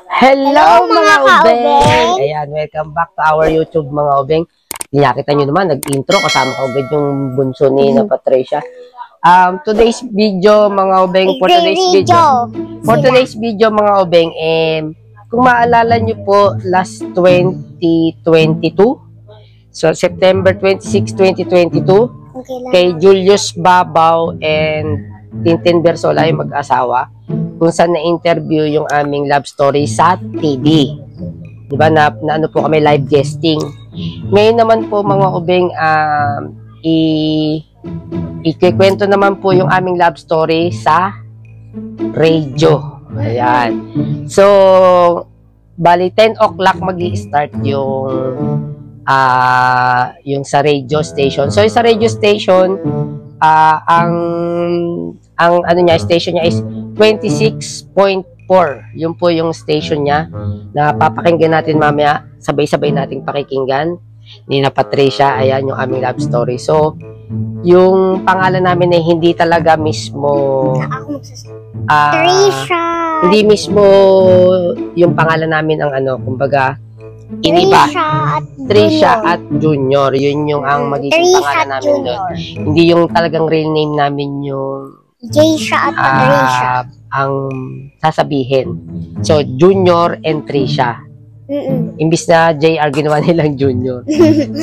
Hello mga obeng! Ayan, welcome back to our YouTube mga obeng. Nakita nyo naman, nag-intro kasama ko agad yung bunso ni na Patricia. Today's video mga obeng, for today's video mga obeng, kung maalala nyo po, last 2022, so September 26, 2022, kay Julius Babaw and Tintin Bersola, yung mag-asawa, kung saan na-interview yung aming love story sa TV. Diba, na ano po kami, live guesting. Ngayon naman po mga ubeng, ikikwento naman po yung aming love story sa radio. Ayan. So, bali 10 o'clock mag-i-start yung sa radio station. So, sa radio station, ang ano niya, station niya is 26.4. Yun po yung station niya na papakinggan natin mamaya. Sabay-sabay nating pakikinggan ni na Patricia. Ayan yung aming love story. So, yung pangalan namin ay hindi talaga mismo hindi mismo yung pangalan namin ang ano, kumbaga iniba. Trisha at Junior. Yun yung ang magiging pangalan namin doon. Hindi yung talagang real name namin yung Jaysha at Patricia. Ang sasabihin. So, Junior and Trisha. Imbis na JR, ginawa nilang Junior.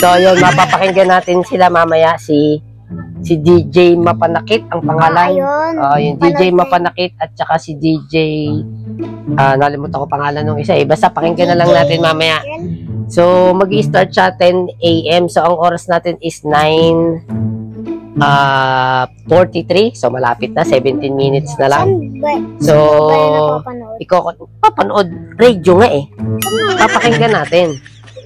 So, yun, mapapakinggan natin sila mamaya. Si DJ Mapanakit ang pangalan. Yung DJ Mapanakit at saka si DJ nalimutan ko pangalan ng isa. Basta pakinggan na lang natin mamaya. So, mag-i-start siya 10 AM. So, ang oras natin is 9:43. So, malapit na. 17 minutes na lang. So, papanood. Radio nga eh. Papakinggan natin.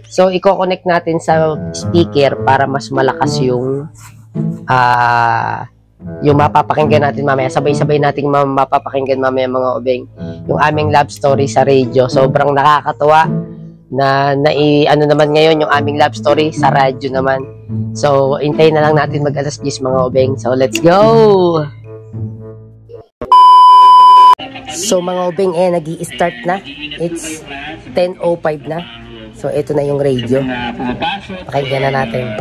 So, i-connect natin sa speaker para mas malakas yung mapapakinggan natin mamaya. Sabay-sabay nating mapapakinggan mamaya mga obeng. Yung aming love story sa radio. Sobrang nakakatuwa na ano naman ngayon yung aming love story sa radyo naman. So, hintayin na lang natin mag-alas 10 mga obeng. So, let's go! So, mga obeng, nag-i-start na. It's 10:05 na. So, ito na yung radio. Pakinggan na natin.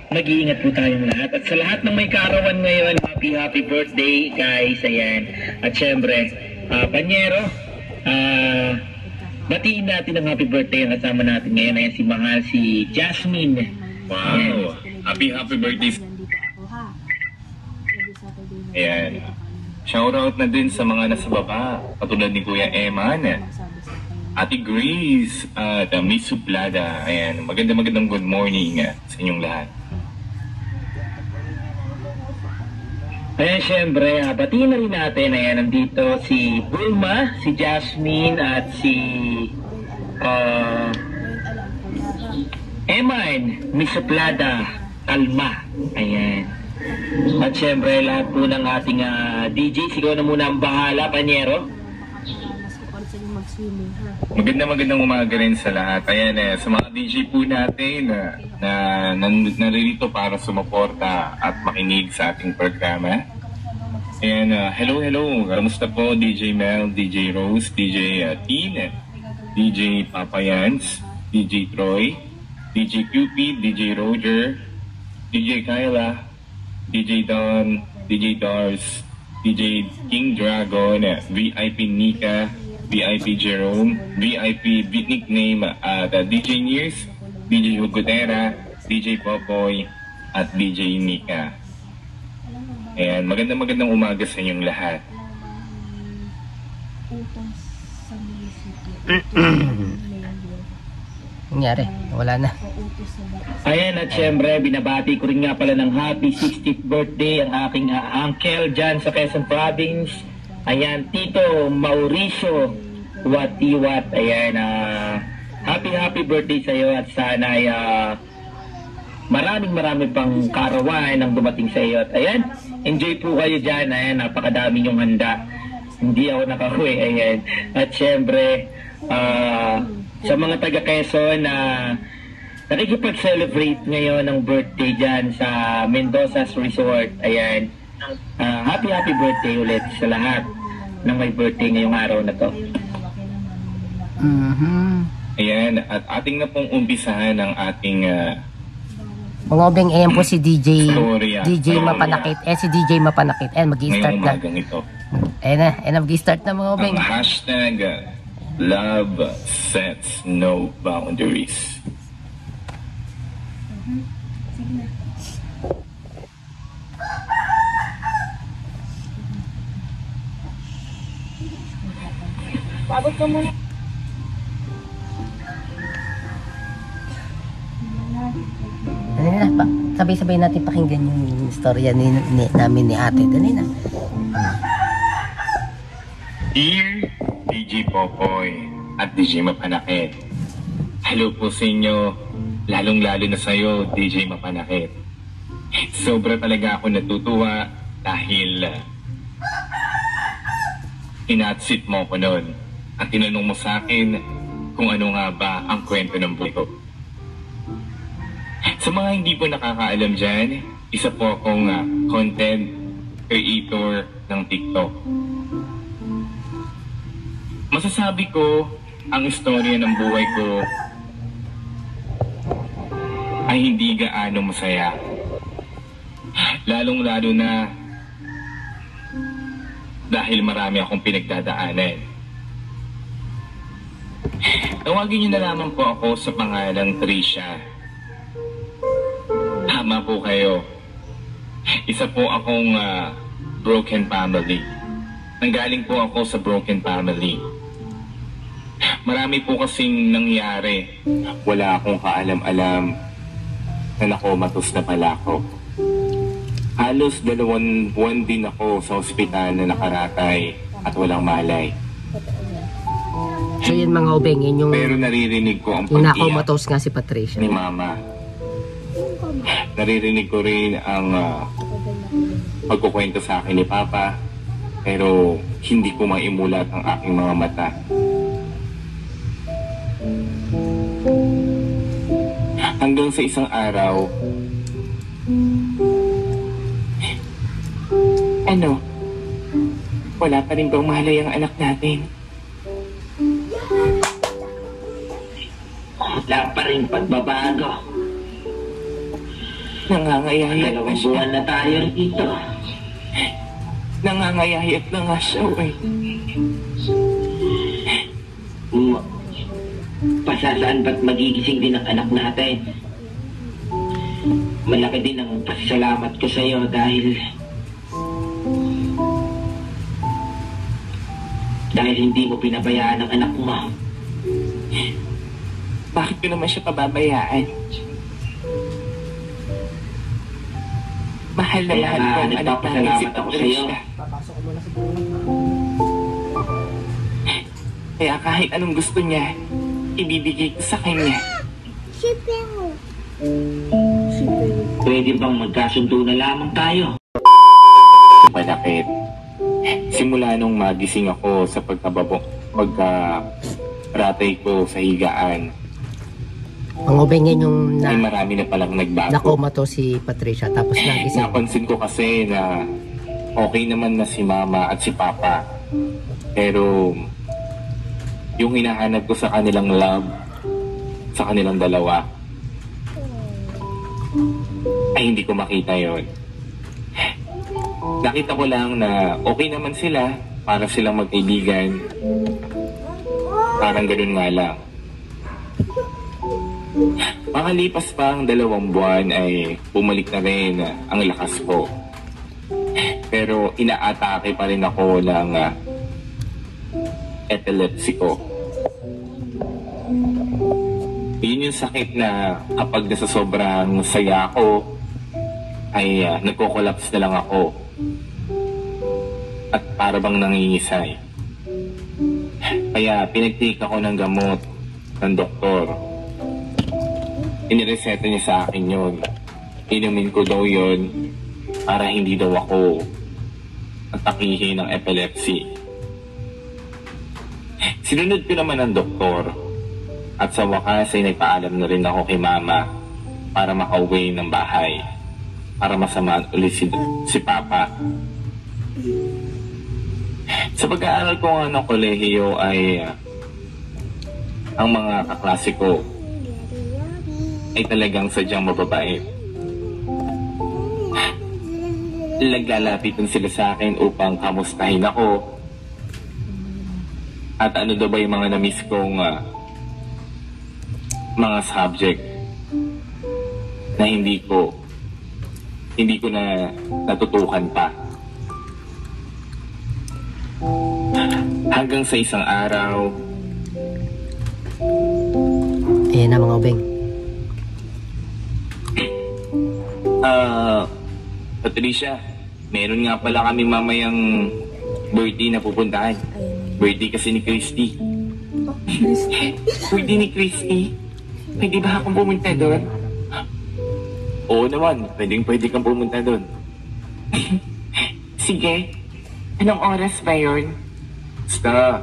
Mag-iingat po tayong lahat. At sa lahat ng may kaarawan ngayon, happy birthday guys. Ayan. At syempre, Panyero, batiin natin ang happy birthday ang kasama natin ngayon. Ayan si mahal, si Jasmine. Wow! Ayan. Happy birthday. Ayan. Shoutout na din sa mga nasa baba, katulad ni Kuya Eman, Ate Grace, at Miss Suplada. Ayan. Magandang good morning sa inyong lahat. Ayan, syempre, batiin na rin natin. Ayan, nandito si Bulma, si Jasmine, at si Eman, Miss Suplada, Alma. Ayan. At syempre, lahat po ng ating DJ, sigaw na muna ang bahala, Panyero. Magandang umaga rin sa lahat. Ayan, sa mga DJ po natin na naririto para sumuporta at makinig sa ating programa. Ayan, hello. Kamusta po DJ Mel, DJ Rose, DJ Teen, DJ Papayans, DJ Troy, DJ Cupid, DJ Roger, DJ Kyla, DJ Don, DJ Dars, DJ King Dragon, VIP Nika, VIP Jerome, VIP nickname DJ Nears, DJ Hugotera, DJ Popoy, at DJ Nika. Ayan, magandang umaga sa inyong lahat. Nangyari, wala na. Ayan, at syempre, binabati ko rin nga pala ng happy 60th birthday ang aking uncle dyan sa Quezon Province. Ayan, Tito Mauricio Watiwat. Ayan, happy birthday sa iyo at sana ay maraming pang karawan ang dumating sa iyo. At ayan, enjoy po kayo dyan. Ayan, napakadami yung handa. Hindi ako nakauwi. Ayan. At syempre, sa mga taga Quezon na nakikipag-celebrate ngayon ng birthday dyan sa Mendoza's Resort. Ayan. Happy birthday ulit sa lahat na may birthday ngayong araw na to. Ayan, at ating na pong umpisahan ang ating Mga obeng, ayan po si DJ Storya. Mapanakit. Si DJ Mapanakit. Ayan, mag-i-start ngayong na. umagang ito. Ayan na, mag-i-start na mga obeng. Ang hashtag Love Sets No Boundaries. Pabot ka muna. Dali na, sabay-sabay natin pakinggan yung istorya namin ni ate. Dali na. Dear DJ Popoy at DJ Mapanakit, hello po sa inyo, lalong-lalo na sa'yo, DJ Mapanakit. Sobra talaga ako natutuwa dahil inatsit mo ko noon at tinanong mo sa akin kung ano nga ba ang kwento ng buhay ko. Sa mga hindi po nakakaalam dyan, isa po akong content creator ng TikTok. Masasabi ko, ang istorya ng buhay ko ay hindi gaano masaya. Lalong-lalo na dahil marami akong pinagdadaanan. Tawagin niyo na lamang po ako sa pangalang Trisha. Tama po kayo. Isa po akong broken family. Nanggaling po ako sa broken family. Marami po kasing nangyari. Wala akong kaalam-alam na nakomatos na pala ako. Halos 2 buwan din ako sa ospital na nakaratay at walang malay. So yun mga obeng, yun yung Pero naririnig ko ang inakaw pag-iyak matos nga si Patricia. ni Mama. Naririnig ko rin ang pagkukwento sa akin ni Papa, pero hindi ko maimulat ang aking mga mata. Hanggang sa isang araw, ano? Wala pa rin bang malay ang anak natin? Wala pa rin pagbabago. Nangangayayat na 2 siya. buwan na tayo dito. Nangangayayat na nga siya, eh. Pasasaan ba't magigising din ang anak natin? Malaki din ang pasasalamat ko sa iyo dahil hindi mo pinabayaan ang anak mo. Bakit ko naman siya pababayaan? Mahal na mahal ko ang anak namin si Patricia. Kaya kahit anong gusto niya, ibibigay ko sa kanya. Pwede bang magkasundo na lamang tayo? Malakit. Simula nung magising ako sa pagkaratay ko sa higaan, Ang obeng yun yung ay marami na palang nagbago. nakomato si Patricia tapos nagising. Napansin ko kasi na okay naman na si Mama at si Papa. Pero yung hinahanap ko sa kanilang love, sa kanilang dalawa, ay hindi ko makita yon. Nakita ko lang na okay naman sila para silang magkaibigan. Parang ganun nga lang. Makalipas pa ang 2 buwan ay bumalik na rin ang lakas ko. Pero inaatake pa rin ako ng epilepsy ko. Yun yung sakit na kapag nasa sobrang saya ko ay nagko-collapse na lang ako. At para bang nangingisay. Kaya pinag-take ako ng gamot ng doktor. Inireseta niya sa akin yun. Inumin ko daw yun para hindi daw ako atakihin ng epilepsy. Sinunod ko naman ang doktor at sa wakas ay nagpaalam na rin ako kay Mama para makauwi ng bahay para masamaan ulit si Papa. Sa pag-aaral ko nga ng kolehiyo ay ang mga kaklase ko ay talagang sadyang mababait. Naglalapitan sila sa akin upang kamustahin ako. At ano daw ba yung mga na-miss kong mga subject na hindi ko na natutukan pa. Hanggang sa isang araw. Ayan na mga ubeng. Patricia, meron nga pala kami mamayang birthday na pupuntahan. Birthday kasi ni Christy. Birthday ni Christy? Pwede ba akong pumunta doon? Oo naman, pwede kang pumunta doon. Sige. Anong oras ba yun? Basta.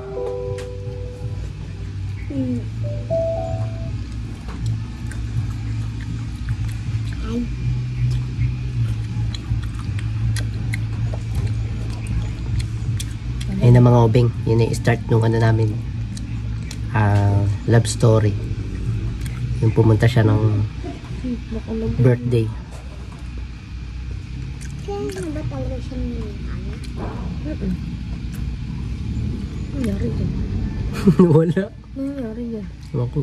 Ayun na mga ubeng. Yun ay start nung ano namin. Love story. Yung pumunta siya ng birthday. Kaya ba talaga siya nangyari dyan? Wala. Nangyari dyan? Ako.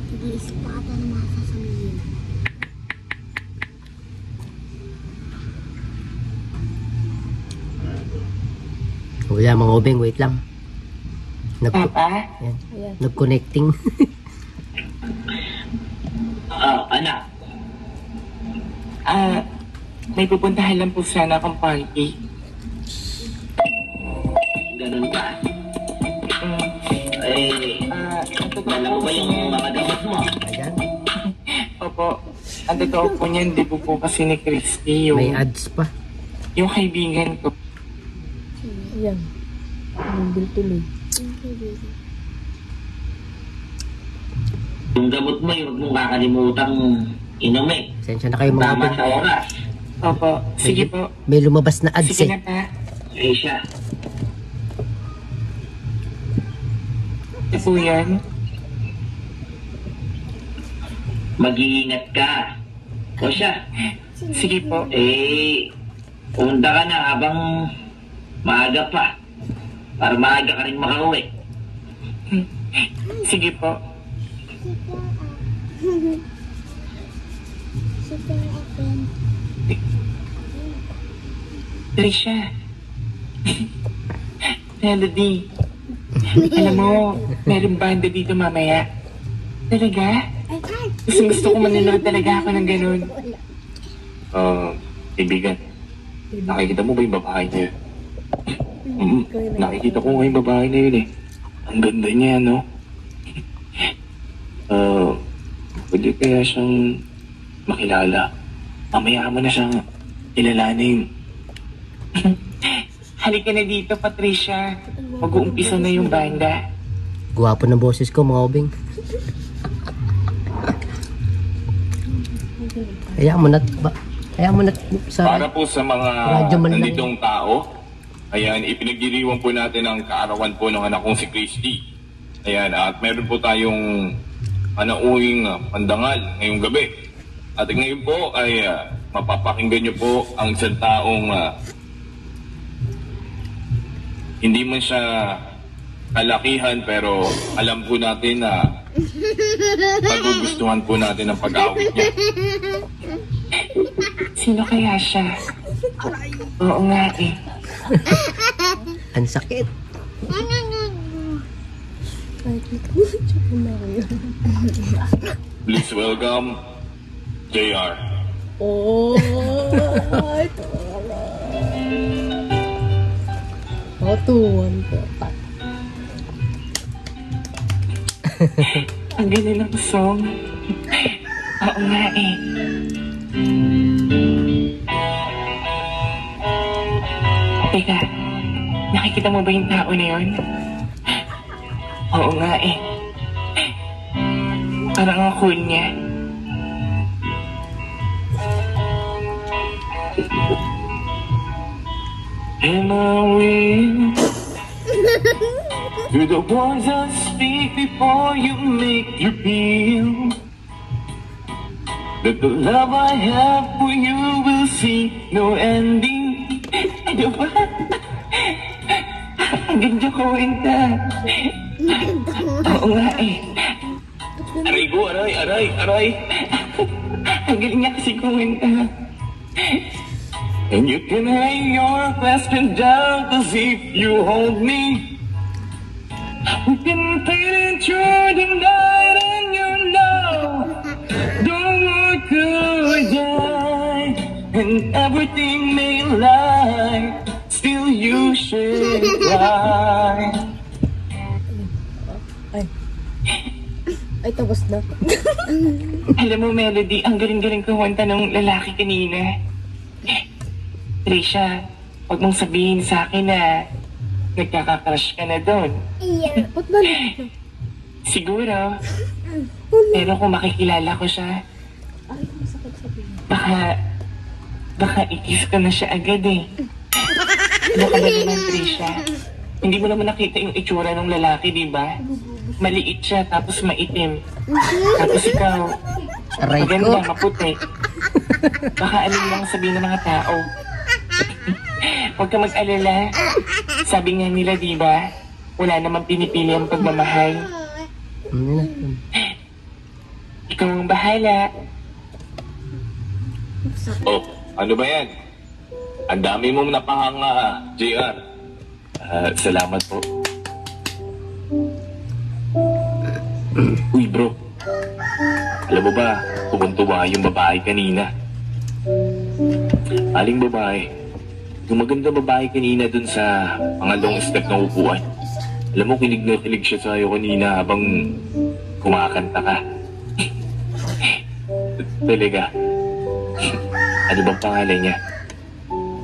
Nag-iisip pa ata ng mga sasabihin. Wala mga ubeng. Wait lang. Papa? Yan. Nag-connecting. Anak. May pupuntahan lang po sana akong party. Ganun ba? Alam mo ba yung mga gamot mo? Ayan. Opo. Ang totoo po niyan, di po kasi ni Christy yung... May ads pa. Yung kaibigan ko. Yan. Nandun tuloy. Yung gamot mo, huwag mong kakalimutang inumin. Sensya na kayo mga Tama ubeng. sa oras. Opo. Sige po. May lumabas na ads Sige eh. na pa. Eh siya. Ito po yan. Mag-iingat ka. O siya. Sige po. Pumunta ka na habang maaga pa. Para maaga ka rin makauwi. Sige po. Trisha. Melody. Alam mo, meron banda dito mamaya. Talaga? Gusto ko manunod talaga ako ng ganun. Kaibigan, nakikita mo ba yung babae na yun? Nakikita ko nga yung babae na yun eh. Ang ganda niya, no? Pwede kaya siyang makilala. Mamaya mo na siyang ilalanin. Halika na dito, Patricia. Mag-uumpisa na yung banda. Guwapo ng boses ko mga ubeng. Kaya mo na sa Para po sa mga radyo man lang. nanditong tao, ayan, ipinagdiriwang po natin ang kaarawan po ng anak kong si Christy. Ayan, at meron po tayong panauwing pandangal ngayong gabi. At ngayon po ay mapapakinggan niyo po ang isang taong hindi man siya kalakihan pero alam po natin na magugustuhan po natin ang pag-awit niya. Sino kaya siya? Oo nga eh. ang sakit. Please welcome JR. Oh, ay, tuwan ko. Ang ganda ng song. Oo nga eh. Teka, nakikita mo ba yung tao na yun? Oo nga eh. Parang ang cool niya. And I will To the words I speak before you make you feel that the love I have for you will see no ending. Ano ba? Ang ganda ko, Wenta. Oo nga eh. Aray ko, aray. Ang galing niya kasi ko, Wenta. And you can hang your question down to see if you hold me. We can paint it through the night and you know don't want to die. And everything may lie, still you should cry. Ay, tapos na. Alam mo, Melody, ang galing-galing kumanta ng lalaki kanina. Trisha, huwag mong sabihin sa akin na nagkaka-crush ka na doon. Iya. Ba't balik na? Siguro. Pero kung makikilala ko siya, Ay, masakit sabihin. baka ikis ko na siya agad eh. Ano ka ba naman, Trisha? Hindi mo naman nakita yung itsura ng lalaki, di ba? Maliit siya, tapos maitim. Tapos ikaw, Aray ko. maganda, maputi. Baka alin lang sabihin ng mga tao. Huwag ka mag-alala. Sabi nga nila, di ba? Wala namang pinipili ang pagmamahal. Ikaw ang bahala. Oh, ano ba yan? Ang dami mong napahanga, JR. Salamat po. Uy, bro. Alam mo ba, tumuntuwa yung babae kanina. Aling babae. Yung maganda babae kanina dun sa pangalong step na upuan. Alam mo, kinig na kinig siya sa'yo kanina habang kumakanta ka. Talaga. Ano bang pangalan niya?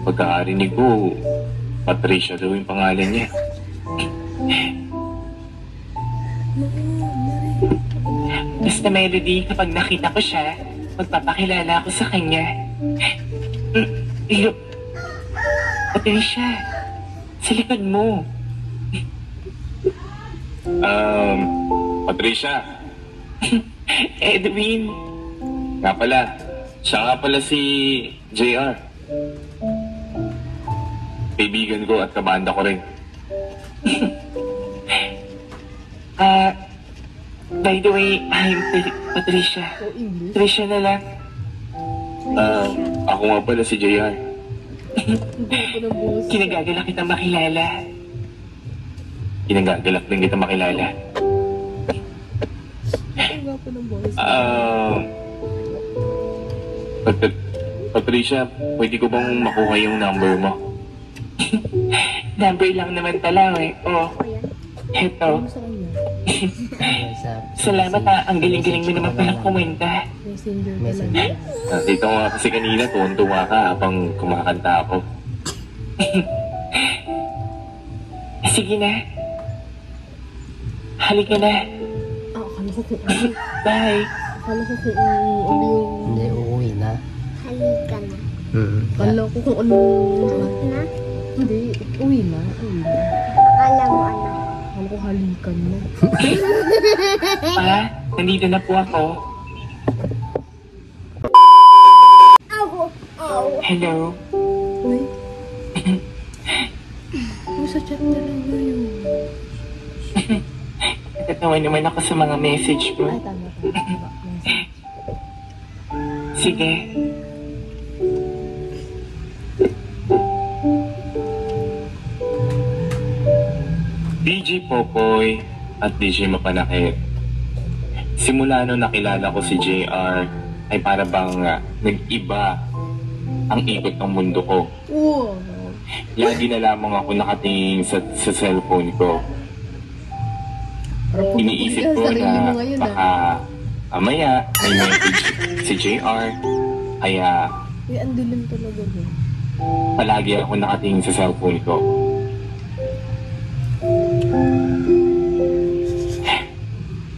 Pagkakarinig ko, Patricia daw yung pangalan niya. Basta Melody, kapag nakita ko siya, magpapakilala ako sa kanya. Patricia, sa likod mo. Patricia, Edwin, nga pala. Siya nga pala si JR. Kaibigan ko at kabanda ko rin. by the way, I'm Patricia. O, English. Patricia na lang. Ako nga pala si JR. Ang gwapo ng boss. Kinagagalak kitang makilala. Kinagagalak din kita makilala. Ang gwapo ng boss. Patricia, pwede ko bang makuha yung number mo? Number lang naman pala eh. Oh, heto. Ano sa kanya? Salamat ha. Ang galing-galing mo naman palang kumenta. Messenger ka lang. Dito nga kasi kanina, tuwan-tuwa ka habang kumakanta ako. Sige na. Halika na. Akala ko kung ano. Bye. Akala ko kung ano yung... Hindi, uuwi na. Halika na. Akala ko kung ano... Na? Hindi, uwi na. Akala mo ano? Akala ko halikan mo. Pa, nandito na po ako. Hello. Uy. Uy, sa chat na lang yun. Natatawa naman ako sa mga message mo. Ay, tama. Message. Sige. DJ Popoy at DJ Mapanakit. Simula nung nakilala ko si JR, ay para bang nag-iba ang ikot ng mundo ko. Wow. Lagi na lamang ako nakatingin sa cellphone ko. Parang Iniisip ko sarili mo na ngayon, baka mamaya may message si JR. Kaya Uy, ang dilim talaga ba? palagi ako nakatingin sa cellphone ko.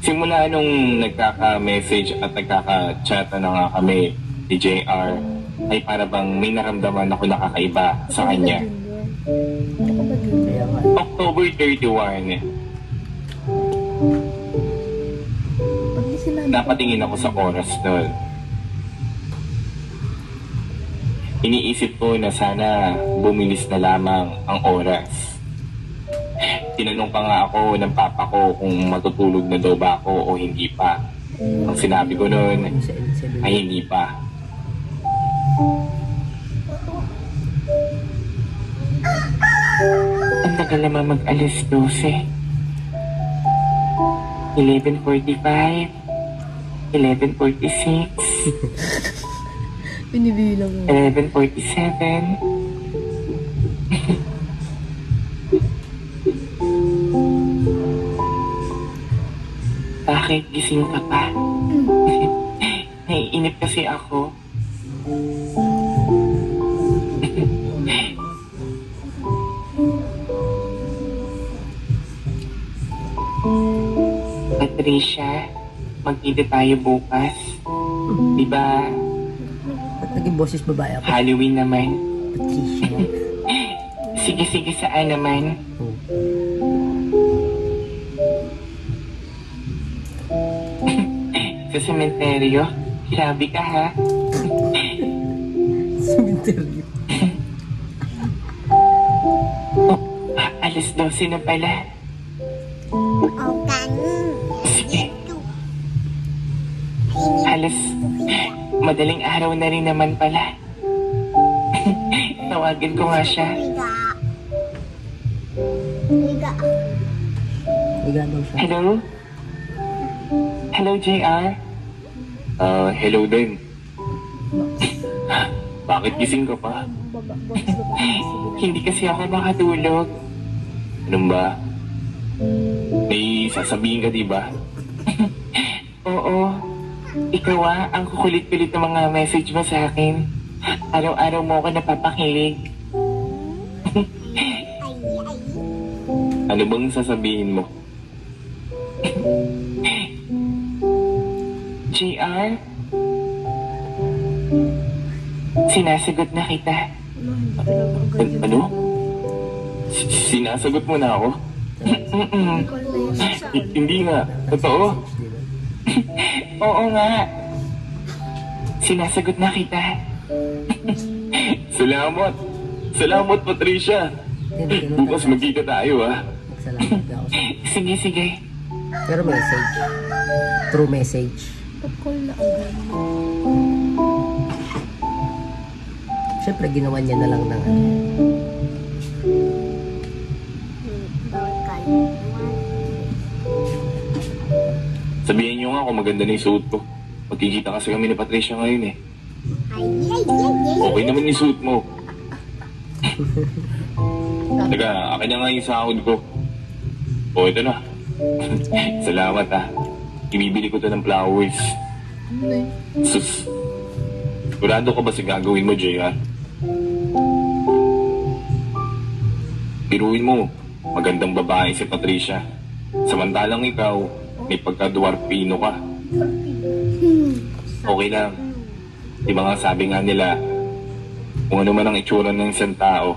Simula nung nagkaka-message at nagkaka-chat na nga kami ni JR, ay para bang may naramdaman ako nakakaiba sa kanya. Ano ka ba din? Kaya nga October 31. Pag di sinabi ko, Napatingin ako sa oras doon. Iniisip ko na sana bumilis na lamang ang oras. Tinanong pa nga ako ng papa ko kung matutulog na daw ba ako o hindi pa. Ang sinabi ko noon ay hindi pa. Ang tagal naman mag-alas 12. 11:45. 11:46. binibilang mo. 11:47. Bakit gising ka pa? Naiinip kasi ako. Patricia, magkita tayo bukas. Diba, Ba't naging boses babae ako? Halloween naman. Patricia. Sige, saan naman? Sa sementeryo? Grabe ka ha? Cemetery. Alas 12 na pala. O ganun. Sige. Halos madaling araw na rin naman pala. Tawagin ko nga siya. Liga. Liga. Higa daw siya. Hello? Hello, JR? Hello din. Bakit gising ka pa? Hindi kasi ako makatulog. Anong ba? May sasabihin ka, diba? Oo. Ikaw ang kukulit-kulit ng mga message mo sa akin. Araw-araw mo ako napapakilig. Ano bang sasabihin mo? JR? Sinasagot na kita. Ano? Sinasagot mo na ako? Hindi nga. Totoo? Oo nga. Sinasagot na kita. Salamat. Salamat, Patricia. Bukas magkita tayo, Salamat daw. Sige. Pero message. True message. Pag-call na agad. Siyempre, ginawa niya na lang ng ano. Bawal kayo. Sabihin niyo nga kung maganda na yung suot ko. Magkikita kasi kami ni Patricia ngayon eh. Ay. Okay naman yung suot mo. Teka, akin na nga yung sahod ko. O, ito na. Salamat Ibibili ko to ng flowers. Sus. Sigurado ka ba sa gagawin mo, JR? Biruin mo, magandang babae si Patricia. Samantalang ikaw, may pagka-dwarfino ka. Okay lang. Di ba nga sabi nga nila, kung ano man ang itsura ng isang tao,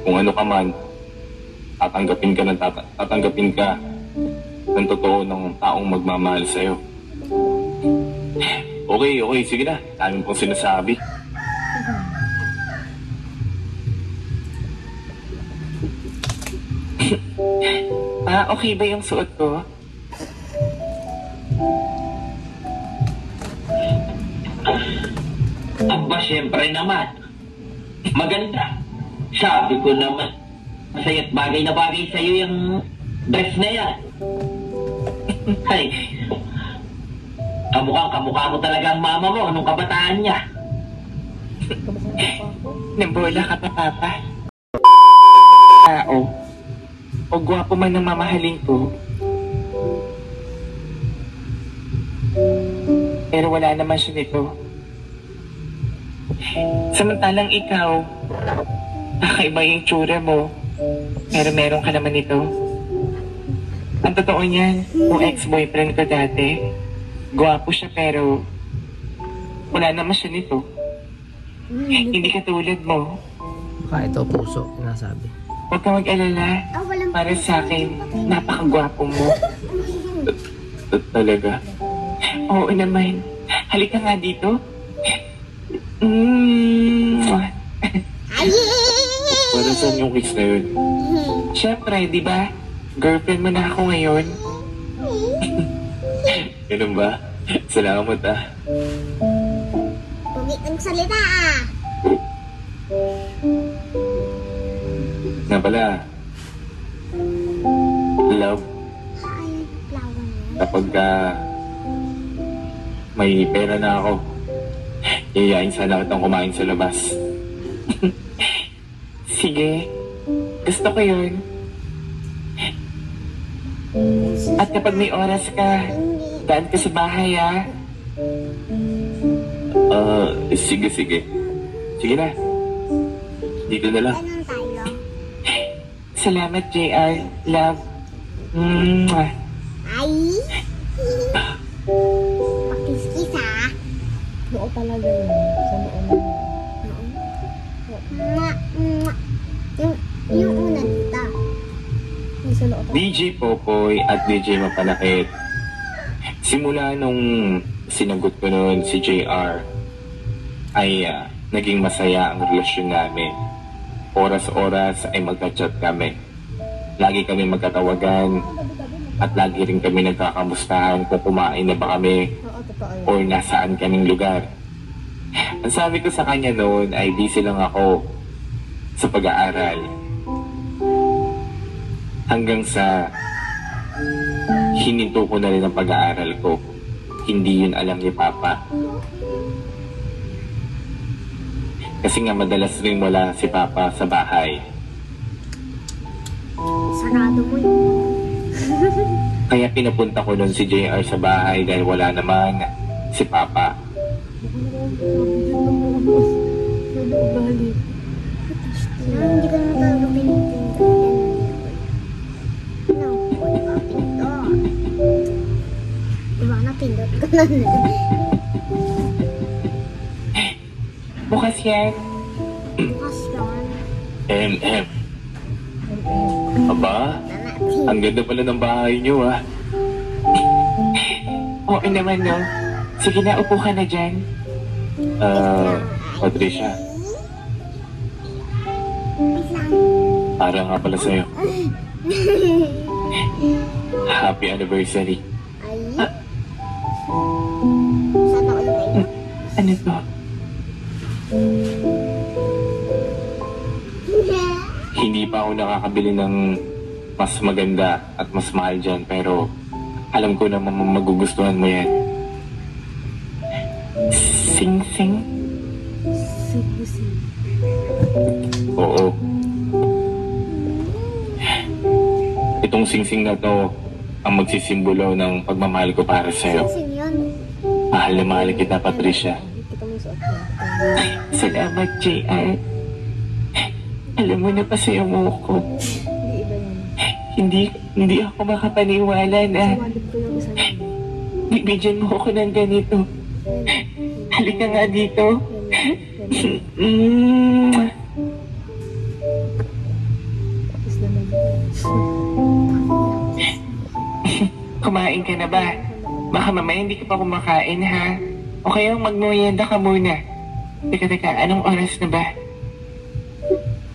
kung ano ka man, tatanggapin ka ng totoo ng taong magmamahal sa'yo. Okay, sige na. Dami pong sinasabi. Okay ba yung suot ko? Aba, siyempre naman. Maganda. Sabi ko naman, masaya't bagay na bagay sa'yo yung dress na yan. Ay, kamukha mo talaga ang mama mo nung kabataan niya. Nabola ka pa, Papa. Tao. O gwapo man ang mamahalin ko. Pero wala naman siya nito. Samantalang ikaw, kakaiba yung tsura mo. Pero meron ka naman ito. Ang totoo niyan, yung ex-boyfriend ko dati, gwapo siya pero wala naman siya nito. Hindi katulad mo. Baka ito puso, sinasabi. Huwag ka mag-alala. Walang Para sa akin, napakagwapo mo. Talaga? Oo naman. Halika nga dito. Ay! Para saan yung kiss na yun? Siyempre, di ba? Girlfriend mo na ako ngayon. Ganun ba? Salamat ah. Pumit ang salita ah. Nga pala. Love, Ay, flower na. kapag may pera na ako, yayain sana kitang kumain sa labas. Sige, gusto ko yun. At kapag may oras ka, daan ka sa bahay ah. Sige. Sige na. Dito na lang. Ganun tayo. Salamat, JR. Love. Mwah. Ay! Pakis-kis ah. Noo talaga yun. Sa noo na yun. Mwah, mwah. Yung una dito. Yung sa noo talaga. DJ Popoy at DJ Mapalakit. Simula nung sinagot ko noon si JR, ay naging masaya ang relasyon namin. Oras-oras ay magka-chat kami. Lagi kami magkatawagan at lagi rin kami nagkakamustahan kung kumain na ba kami Oo, totoo yun. or nasaan kaming lugar. Ang sabi ko sa kanya noon ay busy lang ako sa pag-aaral. Hanggang sa hininto ko na rin ang pag-aaral ko. Hindi yun alam ni Papa. Kasi nga madalas rin wala si Papa sa bahay. Sarado mo yun. Kaya pinapunta ko nun si JR sa bahay dahil wala naman si Papa. Pwede ugali. Hindi ko naman talaga pinipindot. No, huwag ka pindot. Diba napindot ko na Bukas yan. bukas yun. MM. Aba, Nanatin. ang ganda pala ng bahay niyo ah. Oo naman no. Sige na, upo ka na dyan. Patricia, Wait lang. para nga pala sa'yo. Happy anniversary. Ay. Sana all kayo. Ano to? Hindi pa ako nakakabili ng mas maganda at mas mahal dyan, pero alam ko na magugustuhan mo yan. Sing-sing? Sing-sing. Oo. Itong sing-sing na to ang magsisimbolo ng pagmamahal ko para sa'yo. Sing yun. Mahal na mahal kita, Patricia. Kita mo yung suot niya. Salamat, JR. Alam mo na pasayo mo ko. Hindi iba yan. Hindi ako makapaniwala na Sumadip ko yung isa niya. bibigyan mo ako ng ganito. Halika nga dito. Tapos naman. Kumain ka na ba? Baka mamaya hindi ka pa kumakain, ha? O kaya magmerienda ka muna. Teka, anong oras na ba?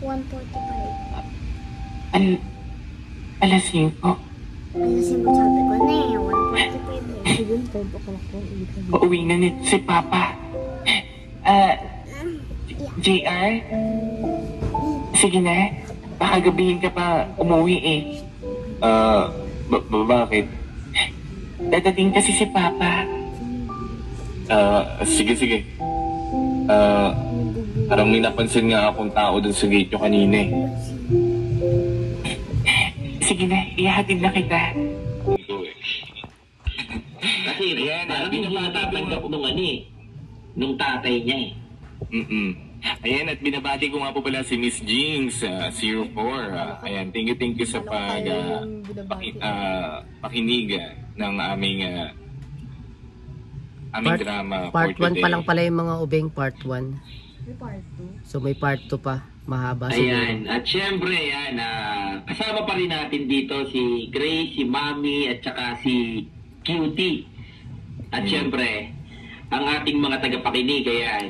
1:45. Alas 5. Alasin mo sabi ko na eh. 1:45 eh. Sige, 5 o'clock po. Ibig sabihin. Uuwi na nito si Papa. JR? Sige na. Baka gabihin ka pa umuwi eh. Bakit? Dadating kasi si Papa. Sige. Parang may napansin nga akong tao dun sa gate nyo kanina eh. Sige na, ihahatid na kita. Kasi parang binabatatanggap nung nung tatay niya eh. Ayan, at binabati ko nga po pala si Miss Jinx, 04. Ayan, thank you sa pakinig ng aming Part- drama Part for 1 today. pa lang pala yung mga ubeng part 1. May part 2. So may part 2 pa. Mahaba Ayan. At syempre, yan, kasama pa rin natin dito si Grace, si Mami, at saka si Cutie. At syempre, ang ating mga tagapakinig, ayan.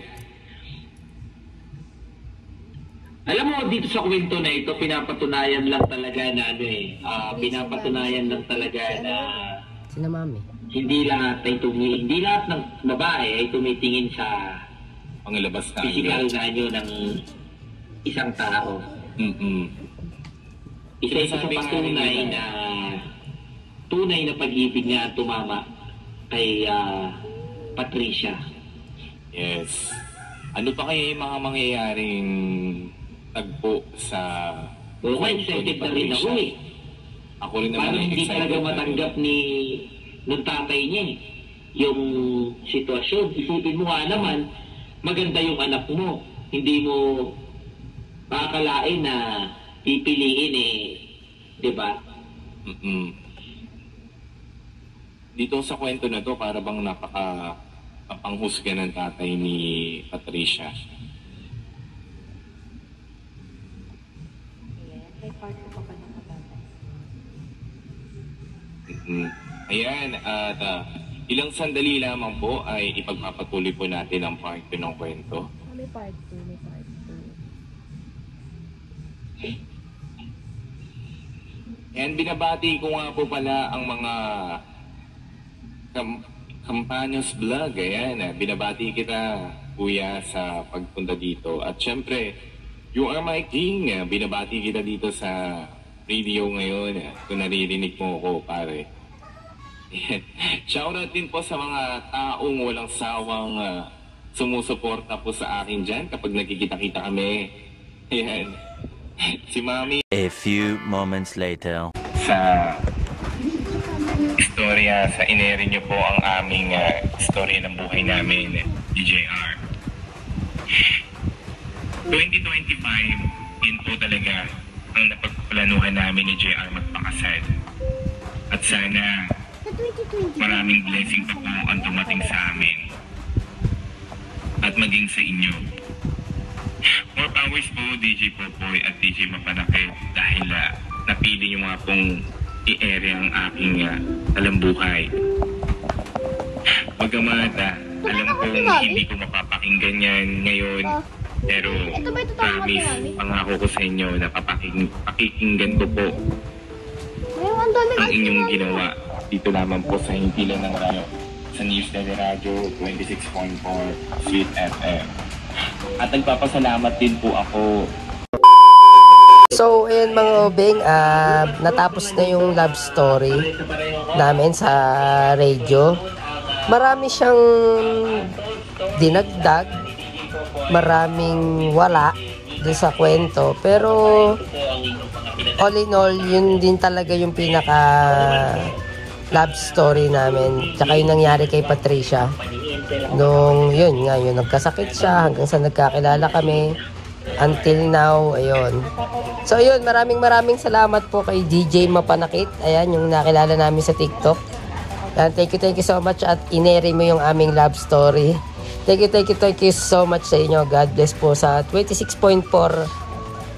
Alam mo, dito sa kwento na ito, pinapatunayan lang talaga na pinapatunayan lang talaga na Sina Mami. hindi lahat ng babae ay tumitingin sa Panglabas na physical na anyo ng isang tao. Isa sa patunay na tunay na pag-ibig nga tumama kay Patricia. Yes. Ano pa kaya yung mga mangyayaring tagpo sa... Okay, excited na rin ako eh. Ako rin naman Parang hindi talaga matanggap ng tatay niya yung sitwasyon. Isipin mo nga naman, maganda yung anak mo. Hindi mo makakalain na pipiliin di ba? Dito sa kwento na to, para bang panghusga ng tatay ni Patricia. May part 2 pa ng tatay. Ayan, at ilang sandali lamang po ay ipagpapatuloy po natin ang part 2 ng kwento. May part 2. May part 2. And binabati ko nga po pala ang mga Campaños Vlog. Ayan, binabati kita, kuya, sa pagpunta dito. At syempre, you are my king. Binabati kita dito sa radio ngayon. Kung naririnig mo ako, pare. Shoutout din po sa mga taong walang sawang sumusuporta po sa akin dyan kapag nagkikita-kita kami. Ayan. Si Mami. A few moments later. Sa istorya, sa inere niyo po ang aming istorya ng buhay namin, DJR. 2025, yun po talaga ang napagplanuhan namin ni JR magpakasal. At sana maraming blessing pa po ang dumating sa amin at maging sa inyo. More powers po, DJ Popoy at DJ Mapanakit, dahil napili niyo mga pong i-ere ang aking talambuhay. Bagamat alam kong hindi ko mapapakinggan yan ngayon, pero promise, pangako ko sa inyo na pakikinggan ko po ang inyong ginawa dito lamang po sa hintilan ng radyo, sa News Daily Radio 26.4 Sweet FM. At nagpapasalamat din po ako. So, ayan mga obeng, natapos na yung love story namin sa radio. Marami siyang dinagdag, maraming wala doon sa kwento. Pero, all in all, yun din talaga yung pinaka love story namin. Tsaka yung nangyari kay Patricia. Nung yun nga, yun, nagkasakit siya hanggang sa nagkakilala kami. Until now, ayun. So, ayun, maraming salamat po kay DJ Mapanakit. Ayan, yung nakilala namin sa TikTok. Ayan, thank you so much at inere mo yung aming love story. Thank you so much sa inyo. God bless po sa 26.4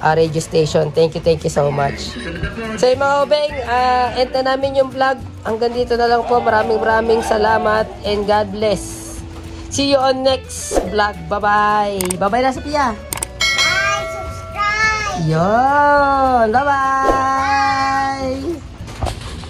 radio station. Thank you so much. So, mga obeng, end na namin yung vlog. Hanggang dito na lang po. Maraming salamat and God bless. See you on next vlog. Bye-bye. Bye-bye na, Sophia. Bye! Subscribe! Yon! Bye-bye!